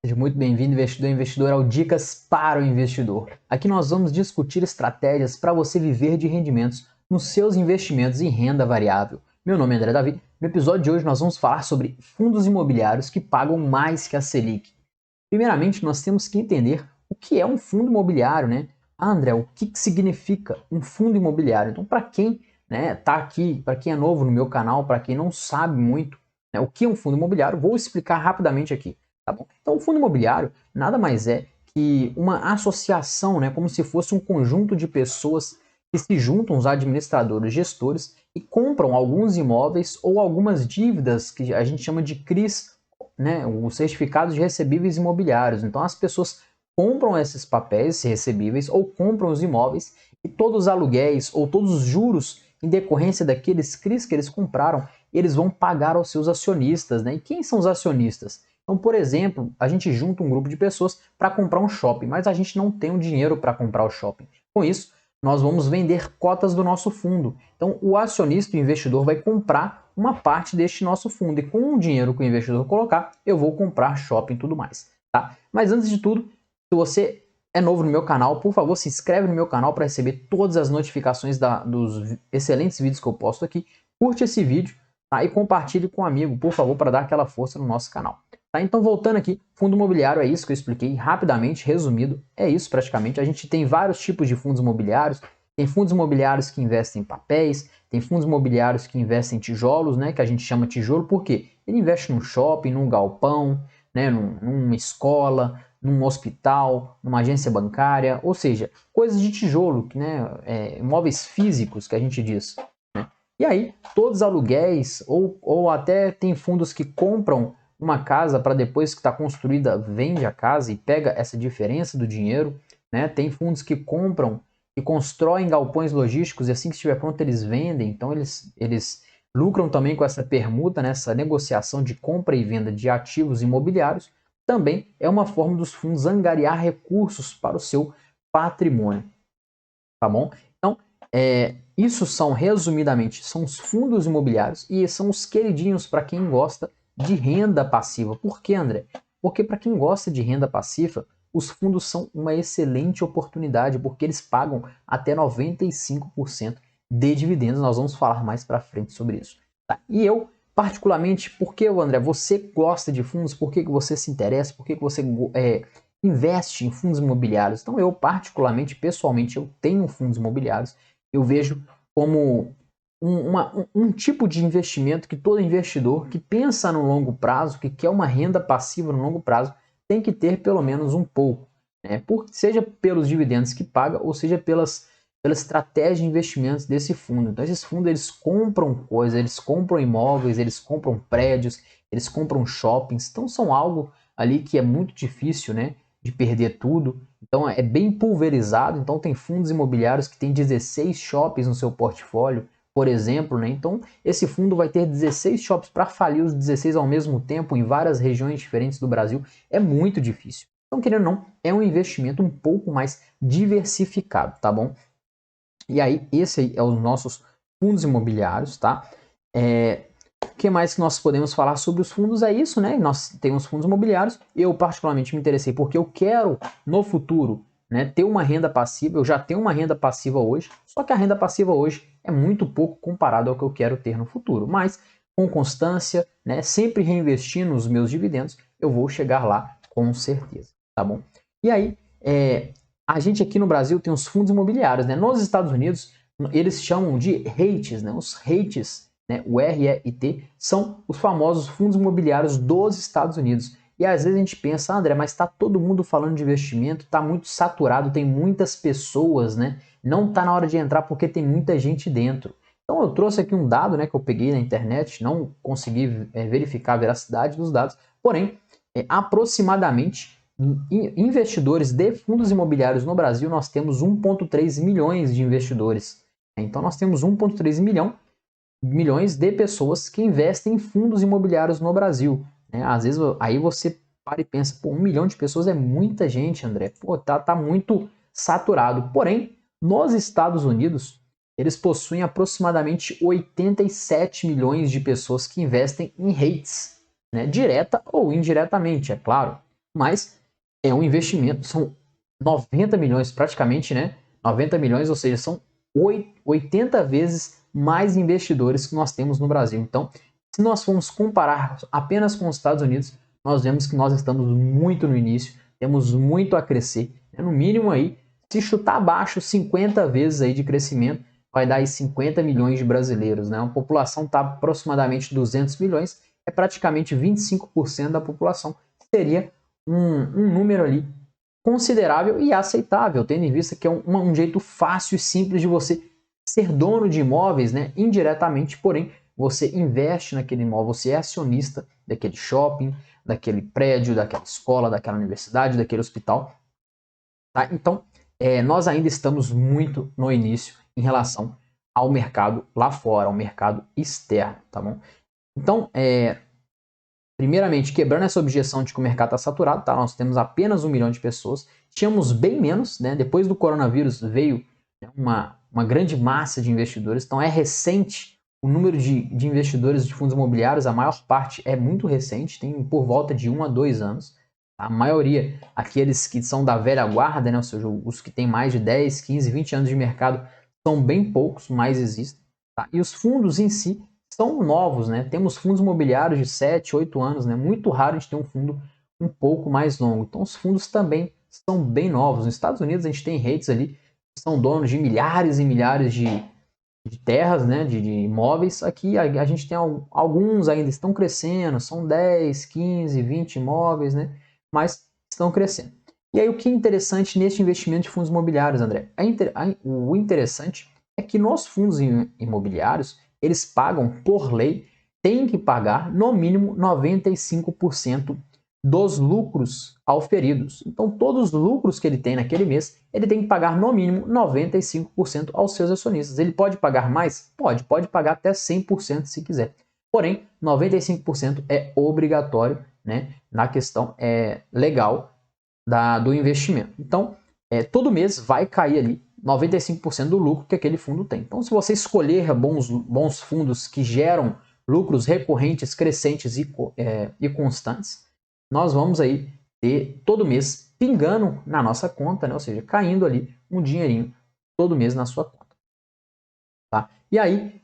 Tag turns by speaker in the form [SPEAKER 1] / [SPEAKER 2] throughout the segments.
[SPEAKER 1] Seja muito bem-vindo, investidor e investidora, ao Dicas para o Investidor. Aqui nós vamos discutir estratégias para você viver de rendimentos nos seus investimentos em renda variável. Meu nome é André Davi. No episódio de hoje nós vamos falar sobre fundos imobiliários que pagam mais que a Selic. Primeiramente, nós temos que entender o que é um fundo imobiliário, né? André, o que significa um fundo imobiliário? Então, para quem está aqui, para quem é novo no meu canal, para quem não sabe muito o que é um fundo imobiliário, vou explicar rapidamente aqui. Tá bom? Então, o fundo imobiliário nada mais é que uma associação, né, como se fosse um conjunto de pessoas que se juntam, os administradores, gestores, e compram alguns imóveis ou algumas dívidas que a gente chama de CRIs, né, os certificados de recebíveis imobiliários. Então, as pessoas compram esses papéis recebíveis ou compram os imóveis e todos os aluguéis ou todos os juros em decorrência daqueles CRIs que eles compraram, eles vão pagar aos seus acionistas, né? E quem são os acionistas? Então, por exemplo, a gente junta um grupo de pessoas para comprar um shopping, mas a gente não tem o dinheiro para comprar o shopping. Com isso, nós vamos vender cotas do nosso fundo. Então, o acionista, o investidor, vai comprar uma parte deste nosso fundo. E com o dinheiro que o investidor colocar, eu vou comprar shopping e tudo mais. Tá? Mas antes de tudo, se você é novo no meu canal, por favor, se inscreve no meu canal para receber todas as notificações dos excelentes vídeos que eu posto aqui. Curte esse vídeo, tá? E compartilhe com um amigo, por favor, para dar aquela força no nosso canal. Tá? Então, voltando aqui, fundo imobiliário é isso que eu expliquei rapidamente, resumido, é isso praticamente. A gente tem vários tipos de fundos imobiliários. Tem fundos imobiliários que investem em papéis, tem fundos imobiliários que investem em tijolos, né, que a gente chama tijolo, por quê? Ele investe num shopping, num galpão, né, numa escola, num hospital, numa agência bancária, ou seja, coisas de tijolo, né, imóveis físicos que a gente diz. Né? E aí, todos os aluguéis, ou até tem fundos que compram uma casa para depois que está construída, vende a casa e pega essa diferença do dinheiro. Né? Tem fundos que compram e constroem galpões logísticos e assim que estiver pronto eles vendem. Então eles lucram também com essa permuta, né? Essa negociação de compra e venda de ativos imobiliários. Também é uma forma dos fundos angariar recursos para o seu patrimônio. Tá bom? Então, isso são, resumidamente, são os fundos imobiliários e são os queridinhos para quem gosta de renda passiva. Por quê, André? Porque para quem gosta de renda passiva, os fundos são uma excelente oportunidade, porque eles pagam até 95% de dividendos. Nós vamos falar mais para frente sobre isso. Tá? E eu, particularmente, por que, André, você gosta de fundos? Por que você se interessa? Por que você investe em fundos imobiliários? Então eu, particularmente, pessoalmente, eu tenho fundos imobiliários. Eu vejo como um tipo de investimento que todo investidor que pensa no longo prazo, que quer uma renda passiva no longo prazo, tem que ter pelo menos um pouco, né? Seja pelos dividendos que paga ou seja pela estratégia de investimentos desse fundo. Então esses fundos eles compram coisas, eles compram imóveis, eles compram prédios, eles compram shoppings. Então são algo ali que é muito difícil, né, de perder tudo. Então é bem pulverizado. Então tem fundos imobiliários que tem 16 shoppings no seu portfólio, por exemplo, né? Então, esse fundo vai ter 16 shops para falir os 16 ao mesmo tempo em várias regiões diferentes do Brasil. É muito difícil. Então, querendo ou não, é um investimento um pouco mais diversificado, tá bom? E aí, esse aí é os nossos fundos imobiliários, tá? O que mais que nós podemos falar sobre os fundos? É isso, né? Nós temos fundos imobiliários. Eu, particularmente, me interessei porque eu quero, no futuro, né, ter uma renda passiva. Eu já tenho uma renda passiva hoje, só que a renda passiva hoje é muito pouco comparado ao que eu quero ter no futuro. Mas, com constância, né, sempre reinvestindo os meus dividendos, eu vou chegar lá com certeza, tá bom? E aí, a gente aqui no Brasil tem os fundos imobiliários, né? Nos Estados Unidos, eles chamam de REITs, né? Os REITs, né? O REIT, são os famosos fundos imobiliários dos Estados Unidos. E às vezes a gente pensa, André, mas está todo mundo falando de investimento, está muito saturado, tem muitas pessoas, né? Não está na hora de entrar porque tem muita gente dentro. Então eu trouxe aqui um dado, né, que eu peguei na internet, não consegui verificar a veracidade dos dados, porém, aproximadamente investidores de fundos imobiliários no Brasil, nós temos 1,3 milhões de investidores. Então nós temos 1,3 milhões de pessoas que investem em fundos imobiliários no Brasil. Né? Às vezes aí você para e pensa, pô, 1 milhão de pessoas é muita gente, André. Pô, tá muito saturado. Porém, nos Estados Unidos, eles possuem aproximadamente 87 milhões de pessoas que investem em REITs, né? Direta ou indiretamente, é claro. mas é um investimento, são 90 milhões praticamente, né? 90 milhões, ou seja, são 80 vezes mais investidores que nós temos no Brasil. Então, se nós formos comparar apenas com os Estados Unidos, nós vemos que nós estamos muito no início, temos muito a crescer. No mínimo aí, se chutar abaixo 50 vezes aí de crescimento, vai dar aí 50 milhões de brasileiros, né? A população está aproximadamente 200 milhões, é praticamente 25% da população. Seria um número ali considerável e aceitável, tendo em vista que é um jeito fácil e simples de você ser dono de imóveis, né? Indiretamente, porém, você investe naquele imóvel, você é acionista daquele shopping, daquele prédio, daquela escola, daquela universidade, daquele hospital. Tá? Então, nós ainda estamos muito no início em relação ao mercado lá fora, ao mercado externo, tá bom? Então, primeiramente, quebrando essa objeção de que o mercado está saturado, tá? Nós temos apenas 1 milhão de pessoas, tínhamos bem menos, né? Depois do coronavírus veio uma grande massa de investidores, então é recente o número de investidores de fundos imobiliários, a maior parte é muito recente, tem por volta de 1 a 2 anos. A maioria, aqueles que são da velha guarda, né? Ou seja, os que têm mais de 10, 15, 20 anos de mercado, são bem poucos, mas existem. Tá? E os fundos em si são novos, né? Temos fundos imobiliários de 7, 8 anos, né? Muito raro a gente ter um fundo um pouco mais longo. Então os fundos também são bem novos. Nos Estados Unidos a gente tem redes ali que são donos de milhares e milhares de terras, né? De imóveis. Aqui a gente tem alguns ainda estão crescendo, são 10, 15, 20 imóveis, né? Mas estão crescendo. E aí o que é interessante neste investimento de fundos imobiliários, André? O interessante é que nos fundos imobiliários eles pagam, por lei, tem que pagar no mínimo 95% dos lucros auferidos. Então, todos os lucros que ele tem naquele mês, ele tem que pagar no mínimo 95% aos seus acionistas. Ele pode pagar mais? Pode pagar até 100% se quiser. Porém, 95% é obrigatório, né, na questão legal do investimento. Então, todo mês vai cair ali 95% do lucro que aquele fundo tem. Então, se você escolher bons fundos que geram lucros recorrentes, crescentes e constantes, nós vamos aí ter todo mês pingando na nossa conta, né? Ou seja, caindo ali um dinheirinho todo mês na sua conta. Tá? E aí,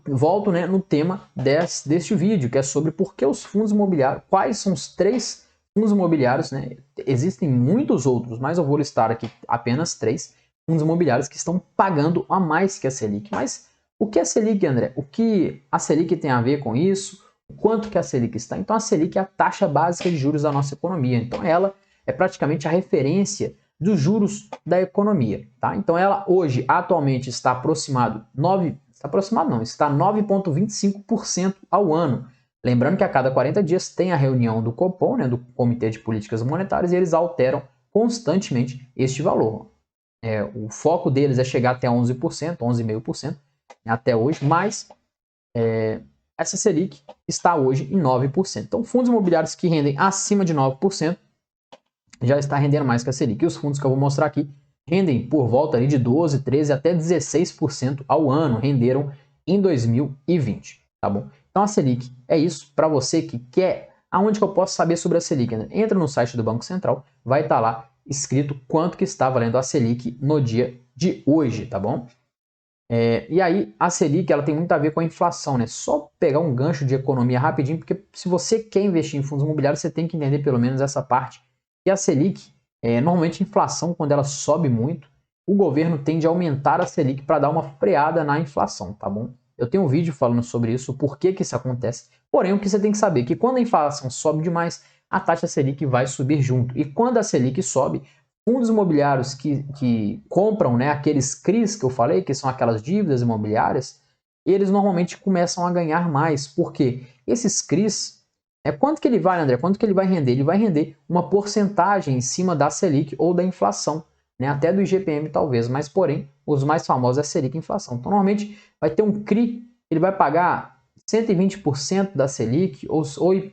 [SPEAKER 1] volto, né, no tema deste vídeo, que é sobre por que os fundos imobiliários, quais são os 3 fundos imobiliários, né? Existem muitos outros, mas eu vou listar aqui apenas 3 fundos imobiliários que estão pagando a mais que a Selic. Mas o que é a Selic, André? O que a Selic tem a ver com isso? Quanto que a Selic está? Então a Selic é a taxa básica de juros da nossa economia. Então ela é praticamente a referência dos juros da economia, tá? Então ela hoje atualmente está aproximado está 9,25% ao ano. Lembrando que a cada 40 dias tem a reunião do Copom, né, do Comitê de Políticas Monetárias, e eles alteram constantemente este valor. O foco deles é chegar até 11%, 11,5% até hoje, mas essa Selic está hoje em 9%. Então, fundos imobiliários que rendem acima de 9% já está rendendo mais que a Selic. E os fundos que eu vou mostrar aqui rendem por volta ali de 12, 13 até 16% ao ano, renderam em 2020, tá bom? Então a Selic é isso para você que quer. Aonde que eu posso saber sobre a Selic? Entra no site do Banco Central, vai estar lá escrito quanto que está valendo a Selic no dia de hoje, tá bom? E aí a Selic ela tem muito a ver com a inflação, né? Só pegar um gancho de economia rapidinho, porque se você quer investir em fundos imobiliários, você tem que entender pelo menos essa parte. E a Selic, normalmente a inflação, quando ela sobe muito, o governo tende a aumentar a Selic para dar uma freada na inflação, tá bom? Eu tenho um vídeo falando sobre isso, por que isso acontece. Porém, o que você tem que saber é que quando a inflação sobe demais, a taxa Selic vai subir junto. E quando a Selic sobe, fundos imobiliários que compram, né, aqueles CRIs que eu falei, que são aquelas dívidas imobiliárias, eles normalmente começam a ganhar mais. Porque esses CRIs, quanto que ele vai, André? Quanto que ele vai render? Ele vai render uma porcentagem em cima da Selic ou da inflação, né? Até do IGPM talvez, mas porém, os mais famosos é a Selic e inflação. Então, normalmente, vai ter um CRI, ele vai pagar 120% da Selic ou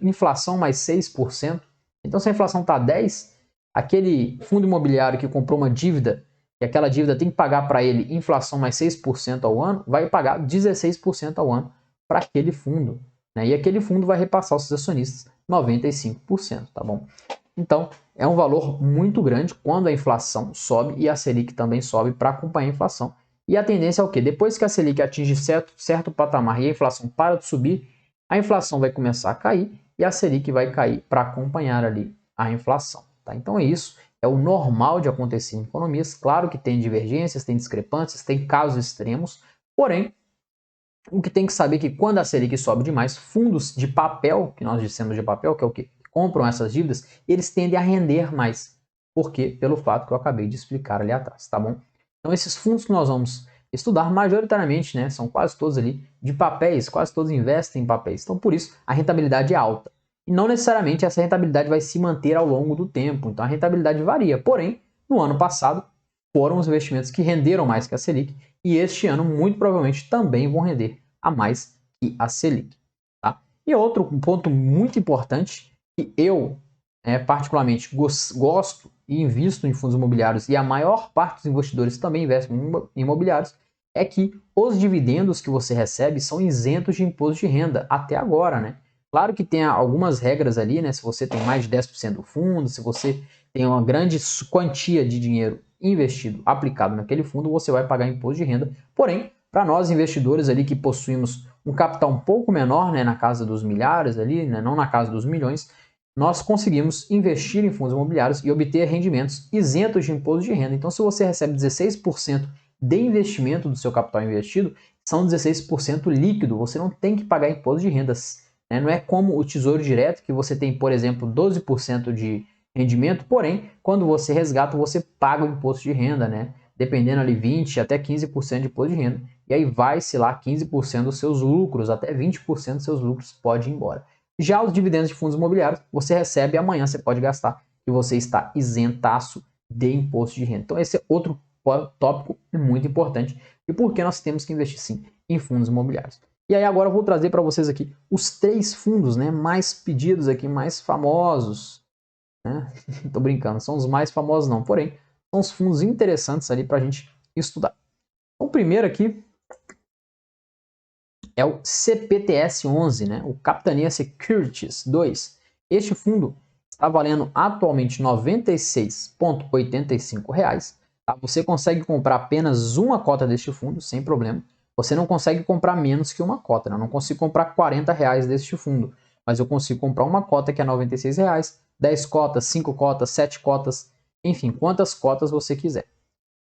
[SPEAKER 1] inflação mais 6%. Então, se a inflação está 10%, aquele fundo imobiliário que comprou uma dívida, e aquela dívida tem que pagar para ele inflação mais 6% ao ano, vai pagar 16% ao ano para aquele fundo, né? E aquele fundo vai repassar aos seus acionistas 95%, tá bom? Então, é um valor muito grande quando a inflação sobe e a Selic também sobe para acompanhar a inflação. E a tendência é o quê? Depois que a Selic atinge certo patamar e a inflação para de subir, a inflação vai começar a cair e a Selic vai cair para acompanhar ali a inflação. Tá? Então é isso, é o normal de acontecer em economias. Claro que tem divergências, tem discrepâncias, tem casos extremos, porém, o que tem que saber é que quando a Selic sobe demais, fundos de papel, que nós dissemos de papel, que é o que compram essas dívidas, eles tendem a render mais. Por quê? Pelo fato que eu acabei de explicar ali atrás, tá bom? Então esses fundos que nós vamos estudar majoritariamente, né, são quase todos ali de papéis, quase todos investem em papéis. Então por isso a rentabilidade é alta. E não necessariamente essa rentabilidade vai se manter ao longo do tempo. Então a rentabilidade varia. Porém, no ano passado foram os investimentos que renderam mais que a Selic e este ano muito provavelmente também vão render a mais que a Selic. Tá? E outro ponto muito importante que eu particularmente gosto e invisto em fundos imobiliários e a maior parte dos investidores também investem em imobiliários é que os dividendos que você recebe são isentos de imposto de renda até agora, né? Claro que tem algumas regras ali, né? Se você tem mais de 10% do fundo, se você tem uma grande quantia de dinheiro investido, aplicado naquele fundo, você vai pagar imposto de renda. Porém, para nós investidores ali que possuímos um capital um pouco menor, né, na casa dos milhares ali, né, não na casa dos milhões, nós conseguimos investir em fundos imobiliários e obter rendimentos isentos de imposto de renda. Então, se você recebe 16% de investimento do seu capital investido, são 16% líquido, você não tem que pagar imposto de rendas. Né? Não é como o Tesouro Direto, que você tem, por exemplo, 12% de rendimento, porém, quando você resgata, você paga o imposto de renda, né? Dependendo ali 20% até 15% de imposto de renda, e aí vai-se lá 15% dos seus lucros, até 20% dos seus lucros pode ir embora. Já os dividendos de fundos imobiliários, você recebe amanhã, você pode gastar, e você está isentaço de imposto de renda. Então esse é outro tópico muito importante, e por que nós temos que investir sim em fundos imobiliários. E aí agora eu vou trazer para vocês aqui os 3 fundos, né, mais pedidos aqui, mais famosos, né? Tô brincando, são os mais famosos não, porém, são os fundos interessantes ali para a gente estudar. Então, o primeiro aqui é o CPTS-11, né? O Capitania Securities 2. Este fundo está valendo atualmente R$ 96,85. Tá? Você consegue comprar apenas uma cota deste fundo, sem problema. Você não consegue comprar menos que uma cota, né? Eu não consigo comprar R$ 40 deste fundo, mas eu consigo comprar uma cota que é R$ 96, 10 cotas, 5 cotas, 7 cotas, enfim, quantas cotas você quiser.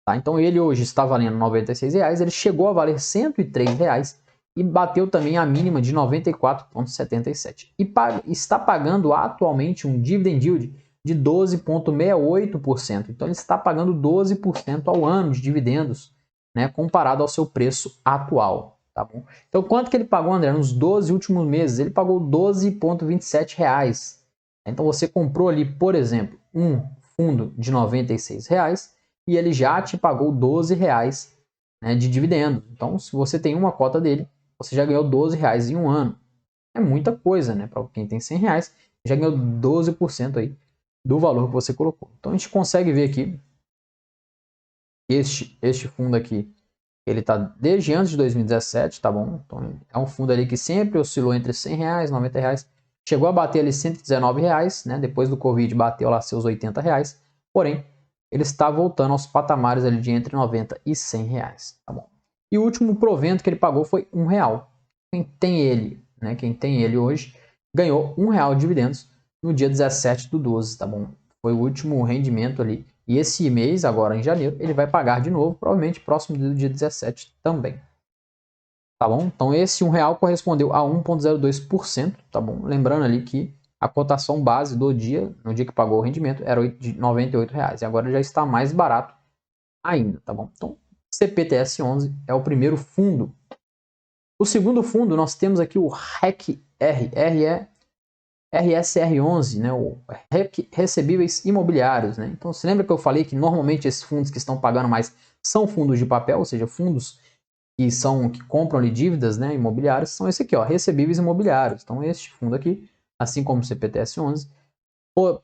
[SPEAKER 1] Tá? Então ele hoje está valendo R$ 96, ele chegou a valer R$ 103 e bateu também a mínima de 94,77. E está pagando atualmente um dividend yield de 12,68%. Então ele está pagando 12% ao ano de dividendos, né, comparado ao seu preço atual. Tá bom? Então quanto que ele pagou, André? Nos 12 últimos meses ele pagou R$ 12,27. Então você comprou ali, por exemplo, um fundo de R$ 96 e ele já te pagou R$ 12, né, de dividendo. Então se você tem uma cota dele, você já ganhou R$ 12 em um ano. É muita coisa, né? Para quem tem R$ 100, já ganhou 12% aí do valor que você colocou. Então a gente consegue ver aqui, este fundo aqui, ele está desde antes de 2017, tá bom? Então é um fundo ali que sempre oscilou entre R$ 100, R$ 90, chegou a bater ali R$ 119, né? Depois do Covid bateu lá seus R$ 80, porém ele está voltando aos patamares ali de entre 90 e 100 reais, tá bom? E o último provento que ele pagou foi R$ 1. Quem tem ele, né? Quem tem ele hoje ganhou R$ 1 de dividendos no dia 17/12, tá bom? Foi o último rendimento ali. E esse mês, agora em janeiro, ele vai pagar de novo, provavelmente próximo do dia 17 também. Tá bom? Então esse R$ 1 correspondeu a 1,02%, tá bom? Lembrando ali que a cotação base do dia, no dia que pagou o rendimento, era de R$ 98 e agora já está mais barato ainda, tá bom? Então, CPTS-11 é o primeiro fundo. O segundo fundo, nós temos aqui o RSR11, né? O Recebíveis Imobiliários, né? Então, você lembra que eu falei que normalmente esses fundos que estão pagando mais são fundos de papel, ou seja, fundos que compram ali dívidas, né, imobiliárias, são esse aqui, ó, recebíveis imobiliários. Então este fundo aqui, assim como o CPTS-11,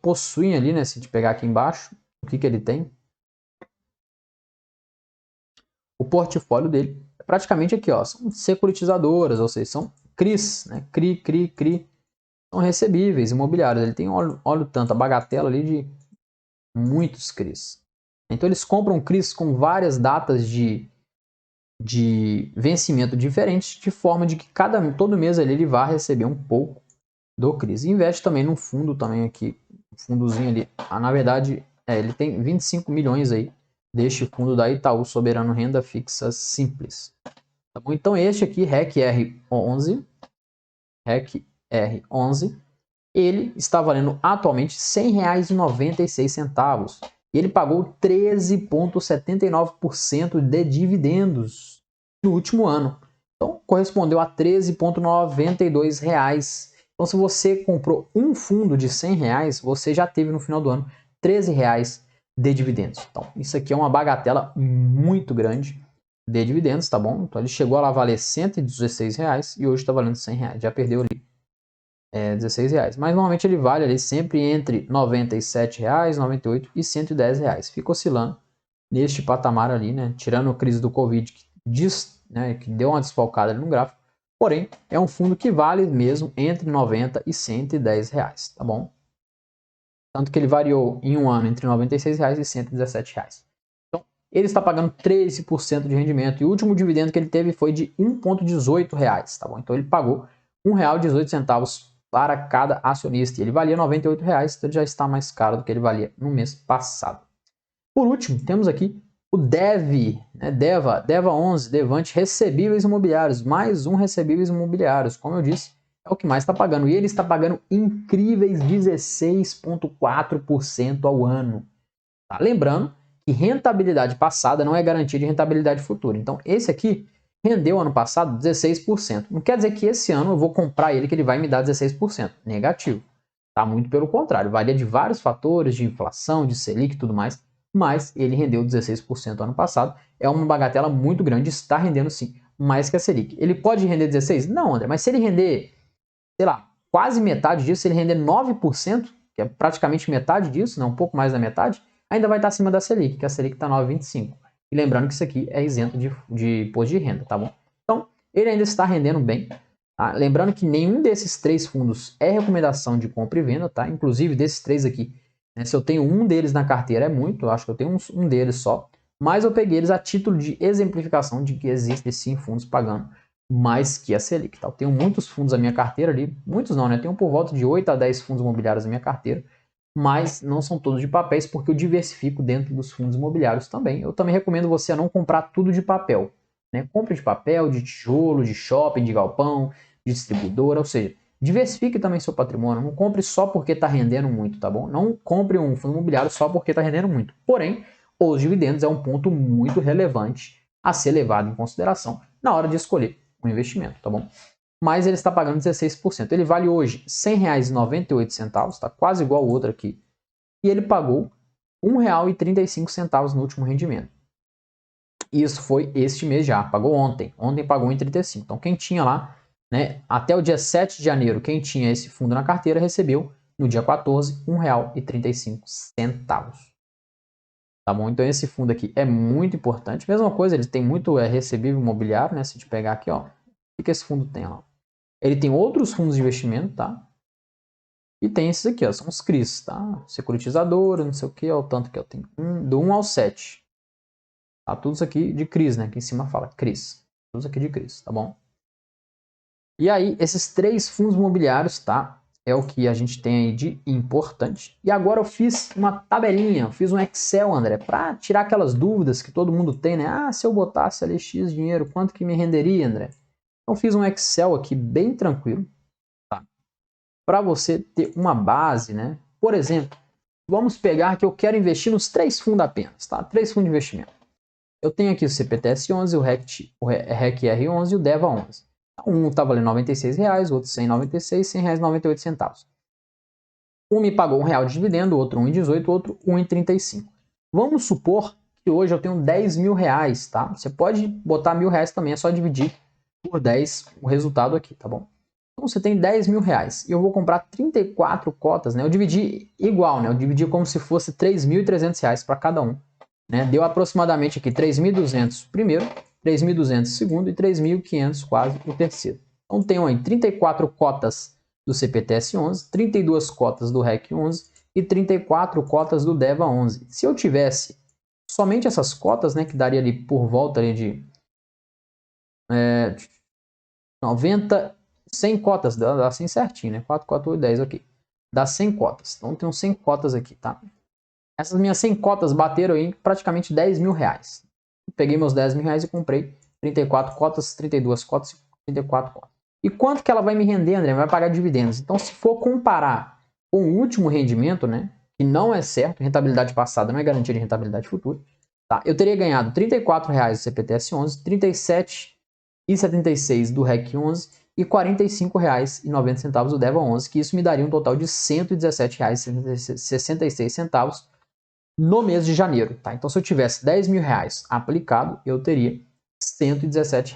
[SPEAKER 1] possuem ali, né, se a gente pegar aqui embaixo, o que ele tem? O portfólio dele é praticamente aqui, ó, são securitizadoras, ou seja, são CRIs, né, CRI, são recebíveis imobiliários. Ele tem, olha o tanto, a bagatela ali de muitos CRIs. Então eles compram CRIs com várias datas de vencimento diferentes, de forma de que todo mês ali ele vai receber um pouco do CRIs. E investe também num fundo também aqui, um fundozinho ali. Na verdade, ele tem 25 milhões aí deste fundo da Itaú Soberano Renda Fixa Simples. Tá bom? Então este aqui, REC-R11, ele está valendo atualmente R$ 100,96 e ele pagou 13,79% de dividendos no último ano. Então correspondeu a R$ 13,92. Então se você comprou um fundo de R$ 100, você já teve no final do ano R$ 13 de dividendos. Então isso aqui é uma bagatela muito grande de dividendos, tá bom? Então ele chegou a valer R$ 116 e hoje está valendo R$ 100. Já perdeu ali R$16. Mas normalmente ele vale ali sempre entre R$ 97,00, R$ 98,00 e R$ 110,00. Fica oscilando neste patamar ali, né? Tirando a crise do Covid, que deu uma desfalcada ali no gráfico. Porém, é um fundo que vale mesmo entre R$ 90 e R$ 110,00, tá bom? Tanto que ele variou em um ano entre R$ 96,00 e R$ 117,00. Então, ele está pagando 13% de rendimento. E o último dividendo que ele teve foi de R$ 1,18, tá bom? Então, ele pagou R$ 1,18 para cada acionista. E ele valia R$ 98,00, então ele já está mais caro do que ele valia no mês passado. Por último, temos aqui o DEVA11, Devante Recebíveis Imobiliários. Mais um Recebíveis Imobiliários, como eu disse, é o que mais está pagando. E ele está pagando incríveis 16,4% ao ano. Tá? Lembrando que rentabilidade passada não é garantia de rentabilidade futura. Então, esse aqui rendeu ano passado 16%. Não quer dizer que esse ano eu vou comprar ele que ele vai me dar 16%. Negativo. Tá? Muito pelo contrário. Varia de vários fatores, de inflação, de Selic e tudo mais. Mas ele rendeu 16% ano passado. É uma bagatela muito grande. Está rendendo sim mais que a Selic. Ele pode render 16%? Não, André. Mas se ele render, sei lá, quase metade disso, se ele render 9%, que é praticamente metade disso, não, um pouco mais da metade, ainda vai estar acima da Selic, que a Selic está 9,25%. E lembrando que isso aqui é isento de imposto de renda, tá bom? Então, ele ainda está rendendo bem. Tá? Lembrando que nenhum desses três fundos é recomendação de compra e venda, tá? Inclusive, desses três aqui, né, se eu tenho um deles na carteira é muito, eu acho que eu tenho um deles só, mas eu peguei eles a título de exemplificação de que existem sim fundos pagando mais que a Selic. Tá? Eu tenho muitos fundos na minha carteira ali, muitos não, né? Eu tenho por volta de 8 a 10 fundos imobiliários na minha carteira, mas não são todos de papéis, porque eu diversifico dentro dos fundos imobiliários também. Eu também recomendo você a não comprar tudo de papel. Né? Compre de papel, de tijolo, de shopping, de galpão, de distribuidora, ou seja, diversifique também seu patrimônio. Não compre só porque está rendendo muito, tá bom? Não compre um fundo imobiliário só porque está rendendo muito. Porém, os dividendos é um ponto muito relevante a ser levado em consideração na hora de escolher um investimento, tá bom? Mas ele está pagando 16%. Ele vale hoje R$ 100,98, está quase igual ao outro aqui. E ele pagou R$ 1,35 no último rendimento. Isso foi este mês já, pagou ontem. Ontem pagou R$ 1,35. Então quem tinha lá, né, até o dia 7 de janeiro, quem tinha esse fundo na carteira recebeu no dia 14 R$ 1,35. Tá bom? Então esse fundo aqui é muito importante. Mesma coisa, ele tem muito recebível imobiliário, né? Se a gente pegar aqui, ó, o que esse fundo tem lá? Ele tem outros fundos de investimento, tá? E tem esses aqui, ó, são os CRIs, tá? Securitizadora, não sei o que, ó, o tanto que eu tenho. Do 1 ao 7. Tá? Tudo isso aqui de CRIs, né? Aqui em cima fala CRIs. Tudo isso aqui de CRIs, tá bom? E aí, esses três fundos imobiliários, tá? É o que a gente tem aí de importante. E agora eu fiz uma tabelinha, eu fiz um Excel, André, para tirar aquelas dúvidas que todo mundo tem, né? Ah, se eu botasse ali X dinheiro, quanto que me renderia, André? Então fiz um Excel aqui bem tranquilo, tá? Para você ter uma base, né? Por exemplo, vamos pegar que eu quero investir nos três fundos apenas, tá? Três fundos de investimento. Eu tenho aqui o CPTS11, o REC-R11 e o DEVA11. Um está valendo R$ 96,00, o outro R$ 196, R$ 100,98. Um me pagou R$ 1,00 de dividendo, o outro R$ 1,18, o outro R$ 1,35. Vamos supor que hoje eu tenho R$ 10.000, tá? Você pode botar R$ 1.000 também, é só dividir por 10 o resultado aqui, tá bom? Então você tem R$ 10.000 e eu vou comprar 34 cotas, né? Eu dividi igual, né? Eu dividi como se fosse R$ 3.300 para cada um, né? Deu aproximadamente aqui 3.200 primeiro, 3.200 segundo e 3.500 quase o terceiro. Então tenho aí 34 cotas do CPTS-11, 32 cotas do REC-11 e 34 cotas do DEVA-11. Se eu tivesse somente essas cotas, né, que daria ali por volta ali de 100 cotas, dá 100 certinho, né? 4, 4, 8, 10, ok. Dá 100 cotas. Então, tem 100 cotas aqui, tá? Essas minhas 100 cotas bateram em praticamente 10 mil reais. Peguei meus 10 mil reais e comprei 34 cotas, 32 cotas e 34 cotas. E quanto que ela vai me render, André? Vai pagar dividendos. Então, se for comparar com o último rendimento, né? Que não é certo, rentabilidade passada não é garantia de rentabilidade futura. Tá? Eu teria ganhado R$ 34 do CPTS-11, R$ 37,76 do REC-11 e R$ 45,90 do DEVA-11, que isso me daria um total de R$ 117,66 no mês de janeiro. Tá? Então, se eu tivesse 10 mil reais aplicado, eu teria R$ 117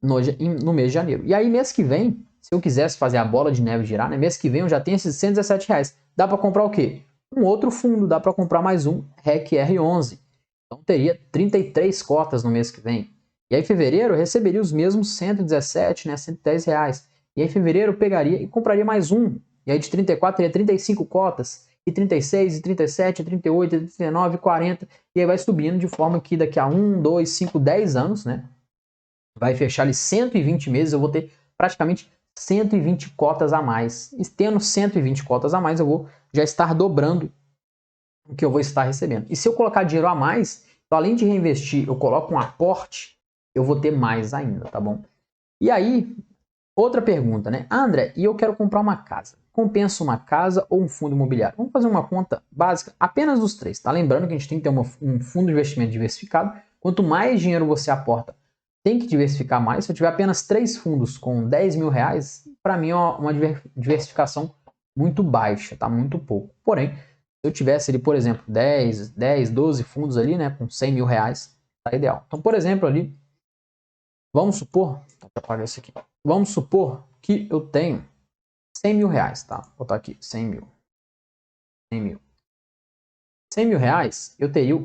[SPEAKER 1] no mês de janeiro. E aí, mês que vem, se eu quisesse fazer a bola de neve girar, né? Mês que vem eu já tenho esses R$ 117 reais. Dá para comprar o quê? Um outro fundo, dá para comprar mais um REC-R11. Então, teria 33 cotas no mês que vem. E aí, em fevereiro, eu receberia os mesmos 117, né? 110 reais. E aí, em fevereiro, eu pegaria e compraria mais um. E aí, de 34, teria 35 cotas. E 36, e 37, e 38, e 39, e 40. E aí vai subindo de forma que daqui a 1, 2, 5, 10 anos, né? Vai fechar ali 120 meses, eu vou ter praticamente 120 cotas a mais. E tendo 120 cotas a mais, eu vou já estar dobrando o que eu vou estar recebendo. E se eu colocar dinheiro a mais, então, além de reinvestir, eu coloco um aporte, eu vou ter mais ainda, tá bom? E aí, outra pergunta, né? André, e eu quero comprar uma casa. Compensa uma casa ou um fundo imobiliário? Vamos fazer uma conta básica apenas dos três, tá? Lembrando que a gente tem que ter um fundo de investimento diversificado. Quanto mais dinheiro você aporta, tem que diversificar mais. Se eu tiver apenas 3 fundos com 10 mil reais, para mim é uma diversificação muito baixa, tá? Muito pouco. Porém, se eu tivesse ali, por exemplo, 10, 12 fundos ali, né, com 100 mil reais, tá ideal. Então, por exemplo, ali, vamos supor, deixa eu apagar isso aqui. Vamos supor que eu tenho 100 mil reais, tá? Vou botar aqui, 100 mil. 100 mil. 100 mil reais, eu teria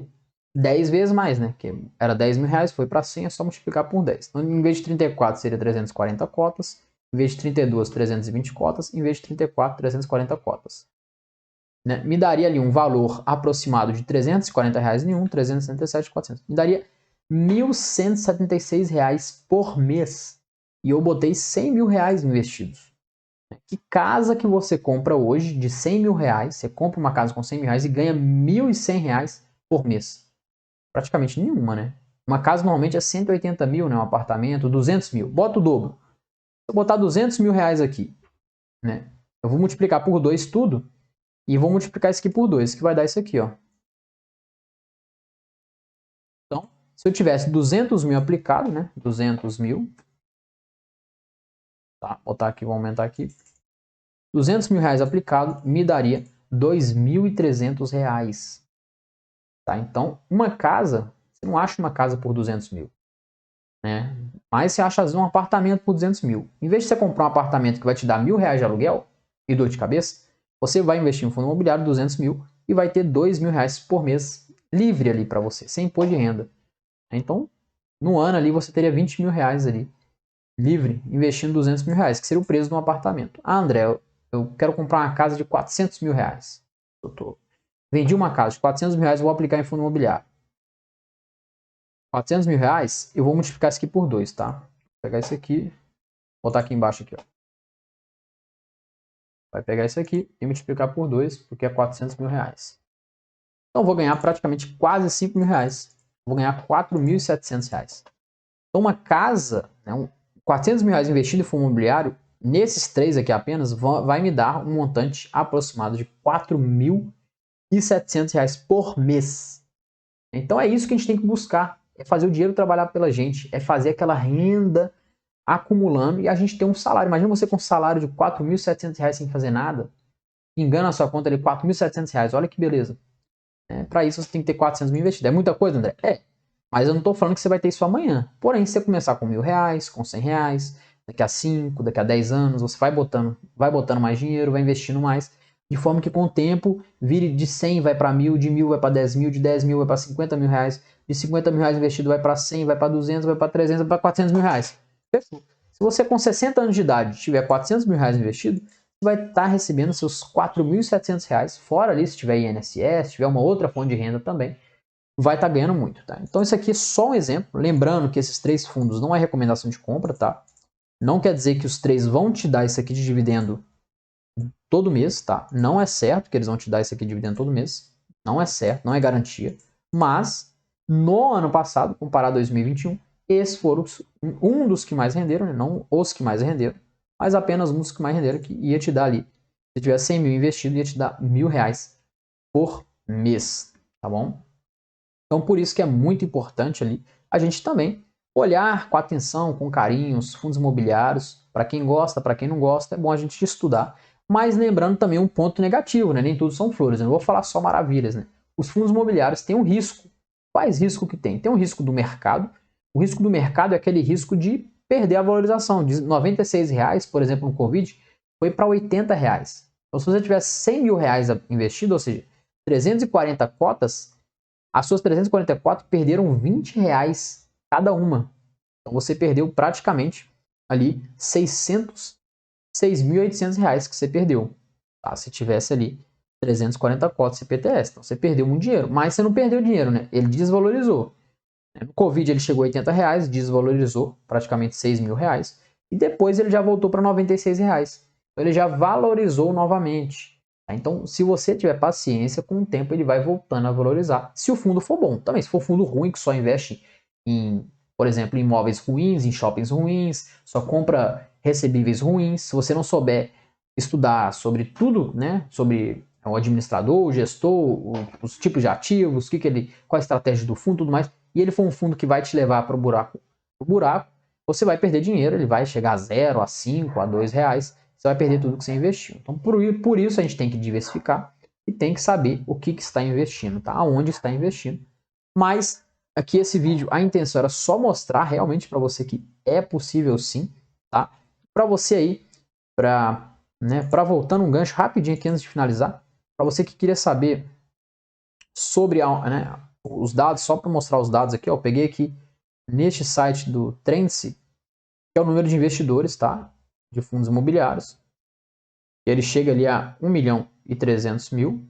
[SPEAKER 1] 10 vezes mais, né? Que era 10 mil reais, foi para 100, é só multiplicar por 10. Então, em vez de 34, seria 340 cotas. Em vez de 32, 320 cotas. Em vez de 34, 340 cotas. Né? Me daria ali um valor aproximado de 340 reais em um, 367, 400. Me daria R$ 1.176 por mês. E eu botei 100 mil reais investidos. Que casa que você compra hoje de 100 mil reais, você compra uma casa com 100 mil reais e ganha 1.100 reais por mês? Praticamente nenhuma, né? Uma casa normalmente é 180 mil, né? Um apartamento, 200 mil. Bota o dobro. Se eu botar 200 mil reais aqui, né? Eu vou multiplicar por 2 tudo e vou multiplicar isso aqui por 2, que vai dar isso aqui, ó. Então, se eu tivesse 200 mil aplicado, né? 200 mil. Tá, vou botar aqui, vou aumentar aqui. 200 mil reais aplicado me daria R$ 2.300 reais. Tá? Então, uma casa, você não acha uma casa por 200 mil. Né? Mas você acha um apartamento por 200 mil. Em vez de você comprar um apartamento que vai te dar R$ 1.000 de aluguel e dor de cabeça, você vai investir em um fundo imobiliário de 200 mil e vai ter R$ 2.000 reais por mês livre ali para você, sem imposto de renda. Então, no ano ali você teria 20 mil reais ali livre, investindo 200 mil reais, que seria o preço de um apartamento. Ah, André, eu quero comprar uma casa de 400 mil reais. Vendi uma casa de 400 mil reais e vou aplicar em fundo imobiliário. 400 mil reais, eu vou multiplicar isso aqui por 2, tá? Vou pegar isso aqui, botar aqui embaixo aqui, ó. Vai pegar isso aqui e multiplicar por 2, porque é 400 mil reais. Então, eu vou ganhar praticamente quase 5 mil reais. Vou ganhar 4.700 reais. Então, uma casa, né, 400 mil reais investindo em fundo imobiliário, nesses três aqui apenas, vai me dar um montante aproximado de 4.700 reais por mês. Então, é isso que a gente tem que buscar. É fazer o dinheiro trabalhar pela gente. É fazer aquela renda acumulando e a gente ter um salário. Imagina você com um salário de 4.700 reais sem fazer nada. Engana a sua conta ali, 4.700 reais. Olha que beleza. Para isso, você tem que ter 400 mil investidos. É muita coisa, André? É. Mas eu não estou falando que você vai ter isso amanhã. Porém, se você começar com R$ 1.000, com R$ 100, daqui a 5, daqui a 10 anos, você vai botando mais dinheiro, vai investindo mais, de forma que com o tempo, vire de 100 vai para 1.000, de 1.000 vai para 10 mil, de 10 mil vai para 50 mil reais, de 50 mil reais investido vai para 100, vai para 200, vai para 300, vai para 400 mil reais. Fechou. Se você com 60 anos de idade tiver 400 mil reais investido, você vai estar recebendo seus R$ 4.700, fora ali se tiver INSS, se tiver uma outra fonte de renda também, vai estar ganhando muito, tá? Então isso aqui é só um exemplo, lembrando que esses 3 fundos não é recomendação de compra, tá? Não quer dizer que os 3 vão te dar isso aqui de dividendo todo mês, tá? Não é certo que eles vão te dar isso aqui de dividendo todo mês, não é certo, não é garantia, mas no ano passado, comparado a 2021, esses foram um dos que mais renderam, né? Não os que mais renderam, mas apenas um dos que mais renderam, que ia te dar ali, se tiver 100 mil investido, ia te dar R$ 1.000 por mês, tá bom? Então, por isso que é muito importante ali a gente também olhar com atenção, com carinho, os fundos imobiliários. Para quem gosta, para quem não gosta, é bom a gente estudar. Mas lembrando também um ponto negativo, né? Nem tudo são flores, né? Não vou falar só maravilhas, né? Os fundos imobiliários têm um risco. Quais risco que tem? Tem um risco do mercado. O risco do mercado é aquele risco de perder a valorização. De R$ 96, por exemplo, no Covid, foi para R$ 80. Então, se você tiver R$ 100 mil investido, ou seja, 340 cotas, as suas 344 perderam R$ 20 cada uma. Então você perdeu praticamente ali 606.800 reais que você perdeu. Tá? Se tivesse ali 340 cotas CPTS. Então você perdeu muito dinheiro. Mas você não perdeu dinheiro, né? Ele desvalorizou. No Covid ele chegou a R$ 80, desvalorizou praticamente R$ 6.000. E depois ele já voltou para R$ 96. Então ele já valorizou novamente. Então, se você tiver paciência, com o tempo ele vai voltando a valorizar. Se o fundo for bom. Também, se for fundo ruim, que só investe em, por exemplo, em imóveis ruins, em shoppings ruins, só compra recebíveis ruins. Se você não souber estudar sobre tudo, né? Sobre o administrador, o gestor, os tipos de ativos, qual a estratégia do fundo e tudo mais, e ele for um fundo que vai te levar para o buraco, você vai perder dinheiro, ele vai chegar a 0, a 5, a R$ 2. Você vai perder tudo que você investiu. Então, por isso a gente tem que diversificar e tem que saber o que está investindo, tá? Aonde está investindo. Mas aqui esse vídeo, a intenção era só mostrar realmente para você que é possível sim, tá? Para você aí, para voltando um gancho rapidinho aqui antes de finalizar, para você que queria saber sobre os dados, só para mostrar os dados aqui, ó, eu peguei aqui neste site do Trendse, que é o número de investidores, tá? De fundos imobiliários. Ele chega ali a 1.300.000.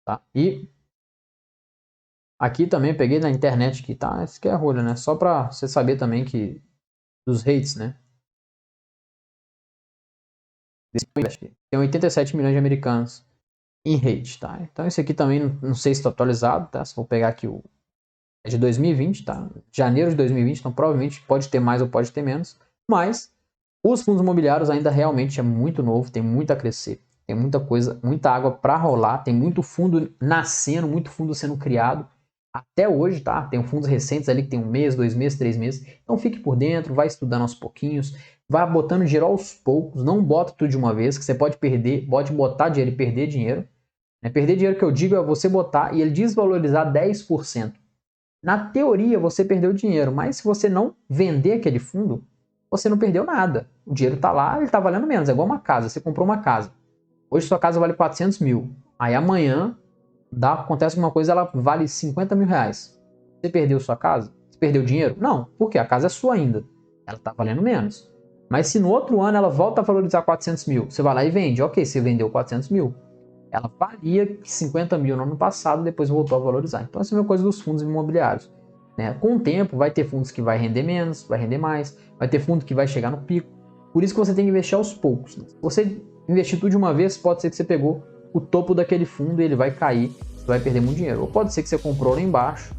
[SPEAKER 1] Tá? E aqui também peguei na internet que tá, isso aqui é rolha, né? Só para você saber também que dos rates, né? Tem 87 milhões de americanos em rate, tá? Então isso aqui também não sei se está atualizado, tá? Se for pegar aqui é de 2020, tá? Janeiro de 2020, então provavelmente pode ter mais ou pode ter menos, mas os fundos imobiliários ainda realmente é muito novo, tem muito a crescer, tem muita coisa, muita água para rolar, tem muito fundo nascendo, muito fundo sendo criado até hoje, tá? Tem fundos recentes ali que tem 1 mês, 2 meses, 3 meses. Então fique por dentro, vai estudando aos pouquinhos, vai botando dinheiro aos poucos, não bota tudo de uma vez, que você pode perder, pode botar dinheiro e perder dinheiro. Perder dinheiro que eu digo é você botar e ele desvalorizar 10%. Na teoria você perdeu dinheiro, mas se você não vender aquele fundo, você não perdeu nada. O dinheiro está lá, ele está valendo menos. É igual uma casa. Você comprou uma casa. Hoje sua casa vale 400 mil. Aí amanhã acontece uma coisa, ela vale 50 mil reais. Você perdeu sua casa? Você perdeu dinheiro? Não. Por quê? A casa é sua ainda. Ela está valendo menos. Mas se no outro ano ela volta a valorizar 400 mil, você vai lá e vende. Ok, você vendeu 400 mil. Ela valia 50 mil no ano passado, depois voltou a valorizar. Então essa é a mesma coisa dos fundos imobiliários. Com o tempo, vai ter fundos que vai render menos, vai render mais, vai ter fundo que vai chegar no pico. Por isso que você tem que investir aos poucos. Se você investir tudo de uma vez, pode ser que você pegou o topo daquele fundo e ele vai cair, você vai perder muito dinheiro. Ou pode ser que você comprou lá embaixo,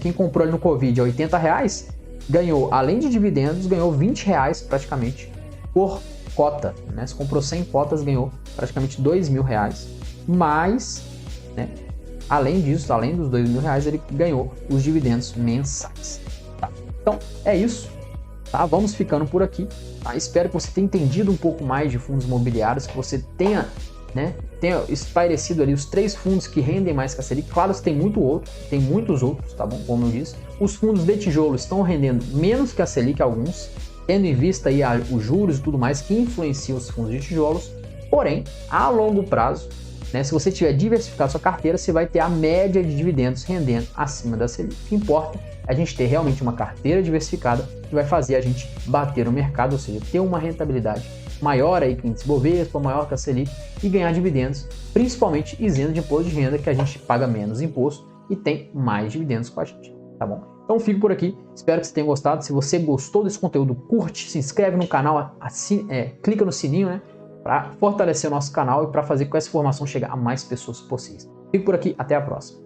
[SPEAKER 1] quem comprou ali no Covid a R$80, ganhou, além de dividendos, ganhou R$20 praticamente por cota. Se comprou 100 cotas, ganhou praticamente R$2.000. Mas, além disso, além dos R$2.000, ele ganhou os dividendos mensais. Tá? Então, é isso. Tá? Vamos ficando por aqui. Tá? Espero que você tenha entendido um pouco mais de fundos imobiliários, que você tenha esclarecido ali os 3 fundos que rendem mais que a Selic. Claro que tem muitos outros, tá bom? Como eu disse. Os fundos de tijolo estão rendendo menos que a Selic, alguns, tendo em vista aí os juros e tudo mais que influenciam os fundos de tijolos. Porém, a longo prazo, se você tiver diversificado sua carteira, você vai ter a média de dividendos rendendo acima da Selic. O que importa é a gente ter realmente uma carteira diversificada que vai fazer a gente bater no mercado, ou seja, ter uma rentabilidade maior aí que o índice Bovespa, maior que a Selic e ganhar dividendos, principalmente isento de imposto de renda, que a gente paga menos imposto e tem mais dividendos com a gente, tá bom? Então fico por aqui, espero que você tenha gostado. Se você gostou desse conteúdo, curte, se inscreve no canal, clica no sininho, né, para fortalecer o nosso canal e para fazer com que essa informação chegue a mais pessoas possíveis. Fico por aqui, até a próxima.